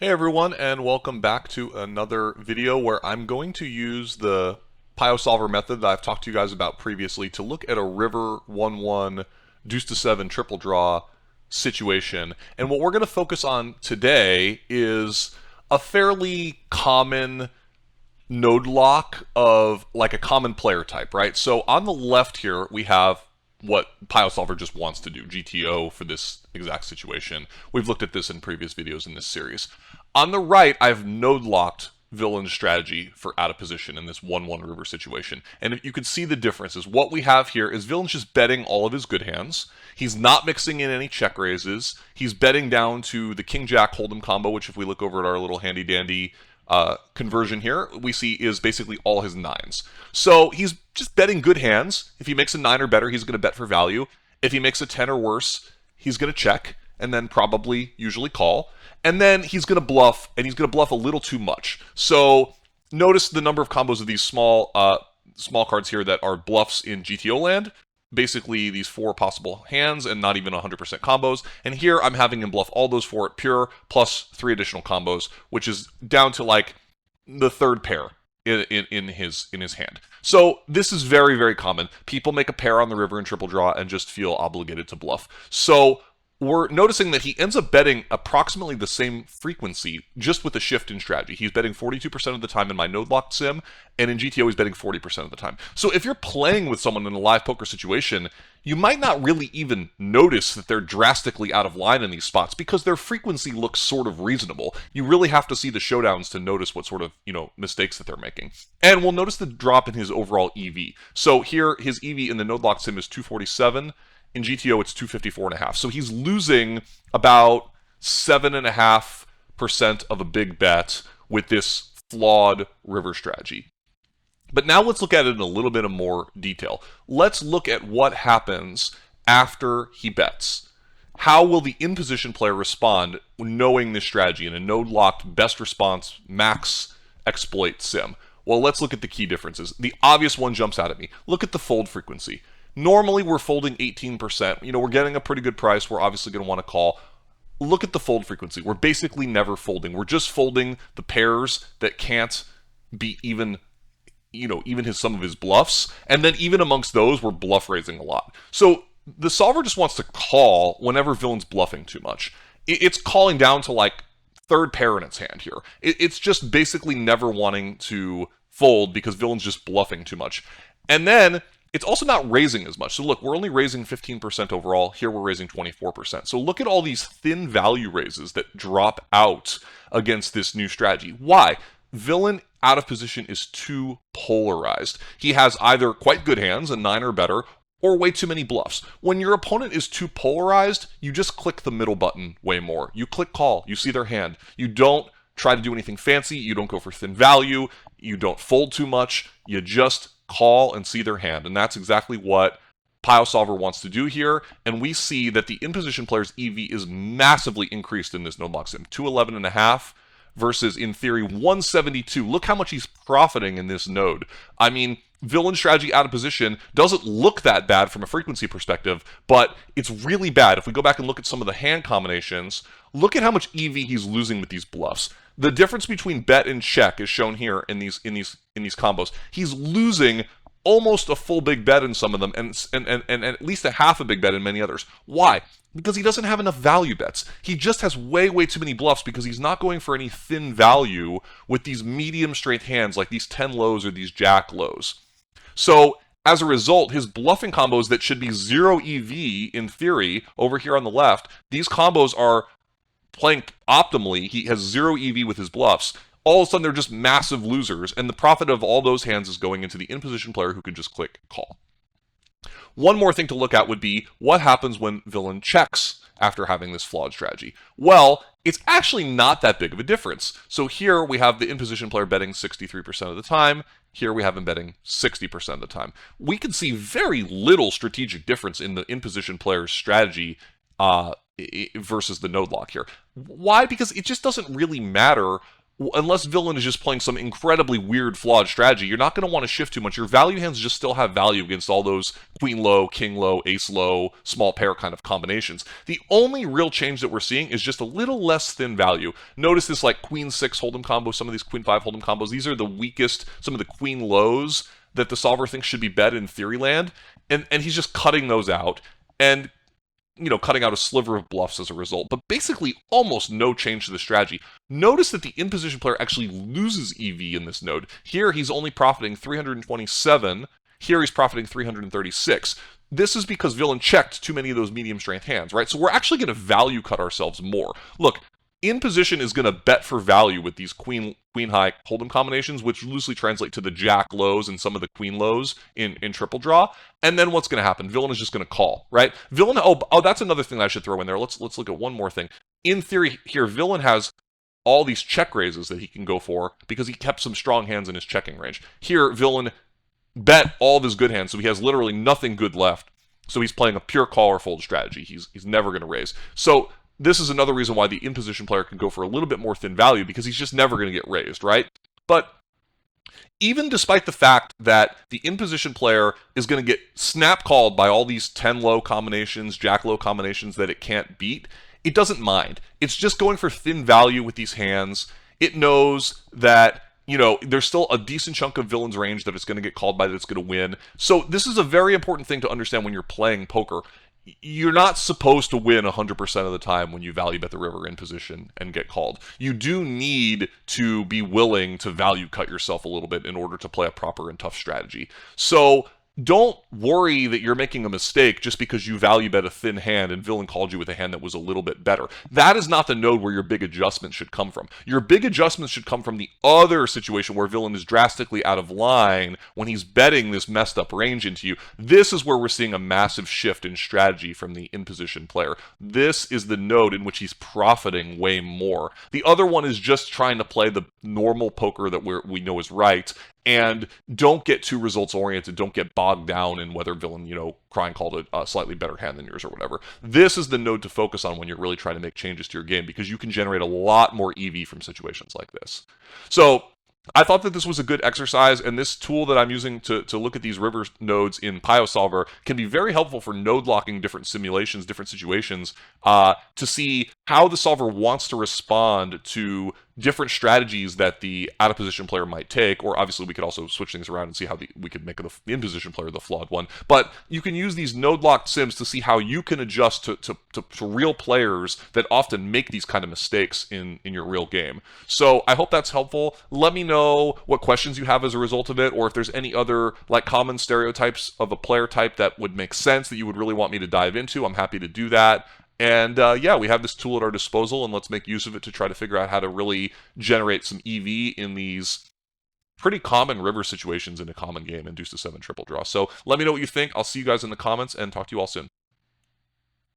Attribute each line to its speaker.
Speaker 1: Hey everyone, and welcome back to another video where I'm going to use the PioSolver method that I've talked to you guys about previously to look at a river 1-1 Deuce-to-Seven Triple Draw situation. And what we're going to focus on today is a fairly common node lock of like a common player type, right? So on the left here, we have what PioSolver just wants to do, GTO for this exact situation. We've looked at this in previous videos in this series. On the right, I've node locked Villain's strategy for out of position in this 1-1 river situation. And you can see the differences. What we have here is Villain's just betting all of his good hands. He's not mixing in any check raises. He's betting down to the King-Jack Hold'em combo, which if we look over at our little handy-dandy conversion here, we see is basically all his nines. So he's just betting good hands. If he makes a 9 or better, he's going to bet for value. If he makes a 10 or worse, he's going to check and then probably usually call. And then he's going to bluff, and he's going to bluff a little too much. So notice the number of combos of these small cards here that are bluffs in GTO land. Basically these 4 possible hands and not even 100% combos. And here I'm having him bluff all those 4 at pure plus 3 additional combos, which is down to like the third pair in his hand. So this is very, very common. People make a pair on the river in triple draw and just feel obligated to bluff. So we're noticing that he ends up betting approximately the same frequency, just with a shift in strategy. He's betting 42% of the time in my node-locked sim, and in GTO he's betting 40% of the time. So if you're playing with someone in a live poker situation, you might not really even notice that they're drastically out of line in these spots, because their frequency looks sort of reasonable. You really have to see the showdowns to notice what sort of, mistakes that they're making. And we'll notice the drop in his overall EV. So here, his EV in the node-locked sim is 247, in GTO, it's 254.5. So he's losing about 7.5% of a big bet with this flawed river strategy. But now let's look at it in a little bit of more detail. Let's look at what happens after he bets. How will the in-position player respond knowing this strategy in a node-locked best response max exploit sim? Well, let's look at the key differences. The obvious one jumps out at me. Look at the fold frequency. Normally, we're folding 18%. We're getting a pretty good price. We're obviously going to want to call. Look at the fold frequency. We're basically never folding. We're just folding the pairs that can't be even some of his bluffs. And then even amongst those, we're bluff raising a lot. So the solver just wants to call whenever Villain's bluffing too much. It's calling down to like third pair in its hand here. It's just basically never wanting to fold because Villain's just bluffing too much. And then it's also not raising as much. So look, we're only raising 15% overall. Here we're raising 24%. So look at all these thin value raises that drop out against this new strategy. Why? Villain out of position is too polarized. He has either quite good hands, a 9 or better, or way too many bluffs. When your opponent is too polarized, you just click the middle button way more. You click call, you see their hand. You don't try to do anything fancy, you don't go for thin value, you don't fold too much, you just call and see their hand. And that's exactly what PioSolver wants to do here. And we see that the in-position player's EV is massively increased in this node-locked sim. 211.5 versus, in theory, 172. Look how much he's profiting in this node. I mean, Villain strategy out of position doesn't look that bad from a frequency perspective, but it's really bad. If we go back and look at some of the hand combinations, look at how much EV he's losing with these bluffs. The difference between bet and check is shown here in these combos. He's losing almost a full big bet in some of them, and at least a half a big bet in many others. Why? Because he doesn't have enough value bets. He just has way too many bluffs because he's not going for any thin value with these medium strength hands like these 10 lows or these jack lows. So as a result, his bluffing combos that should be 0 EV in theory over here on the left, these combos are playing optimally. He has 0 EV with his bluffs. All of a sudden, they're just massive losers, and the profit of all those hands is going into the in-position player who can just click call. One more thing to look at would be what happens when Villain checks after having this flawed strategy. Well, it's actually not that big of a difference. So here we have the in-position player betting 63% of the time. Here we have him betting 60% of the time. We can see very little strategic difference in the in-position player's strategy versus the node lock here. Why? Because it just doesn't really matter unless villain is just playing some incredibly weird, flawed strategy, you're not going to want to shift too much. Your value hands just still have value against all those queen low, king low, ace low, small pair kind of combinations. The only real change that we're seeing is just a little less thin value. Notice this like queen 6 hold'em combo, some of these queen 5 hold'em combos. These are the weakest, some of the queen lows that the solver thinks should be bet in theory land, and he's just cutting those out. And cutting out a sliver of bluffs as a result, but basically almost no change to the strategy. Notice that the in-position player actually loses EV in this node. Here, he's only profiting 327. Here, he's profiting 336. This is because villain checked too many of those medium strength hands, right? So we're actually going to value cut ourselves more. Look, in position is going to bet for value with these queen high hold'em combinations, which loosely translate to the jack lows and some of the queen lows in triple draw. And then what's going to happen? Villain is just going to call, right? Villain. Oh, that's another thing that I should throw in there. Let's look at one more thing. In theory, here villain has all these check raises that he can go for because he kept some strong hands in his checking range. Here, villain bet all of his good hands, so he has literally nothing good left. So he's playing a pure call or fold strategy. He's never going to raise. So this is another reason why the in-position player can go for a little bit more thin value, because he's just never going to get raised, right? But even despite the fact that the in-position player is going to get snap-called by all these 10 low combinations, jack low combinations that it can't beat, it doesn't mind. It's just going for thin value with these hands. It knows that there's still a decent chunk of villain's range that it's going to get called by, that it's going to win. So this is a very important thing to understand when you're playing poker. You're not supposed to win 100% of the time when you value bet the river in position and get called. You do need to be willing to value cut yourself a little bit in order to play a proper and tough strategy. So don't worry that you're making a mistake just because you value bet a thin hand and villain called you with a hand that was a little bit better. That is not the node where your big adjustment should come from. Your big adjustments should come from the other situation where villain is drastically out of line when he's betting this messed up range into you. This is where we're seeing a massive shift in strategy from the in-position player. This is the node in which he's profiting way more. The other one is just trying to play the normal poker that we know is right. And don't get too results oriented. Don't get bogged down in whether villain, crying called a slightly better hand than yours or whatever. This is the node to focus on when you're really trying to make changes to your game, because you can generate a lot more EV from situations like this. So I thought that this was a good exercise, and this tool that I'm using to look at these river nodes in PioSolver can be very helpful for node locking different simulations, different situations, to see how the solver wants to respond to different strategies that the out-of-position player might take, or obviously we could also switch things around and see how we could make the in-position player the flawed one. But you can use these node-locked sims to see how you can adjust to real players that often make these kind of mistakes in your real game. So I hope that's helpful. Let me know what questions you have as a result of it, or if there's any other common stereotypes of a player type that would make sense that you would really want me to dive into. I'm happy to do that. And yeah, we have this tool at our disposal, and let's make use of it to try to figure out how to really generate some EV in these pretty common river situations in a common game in Deuce-to-Seven Triple Draw. So let me know what you think. I'll see you guys in the comments and talk to you all soon.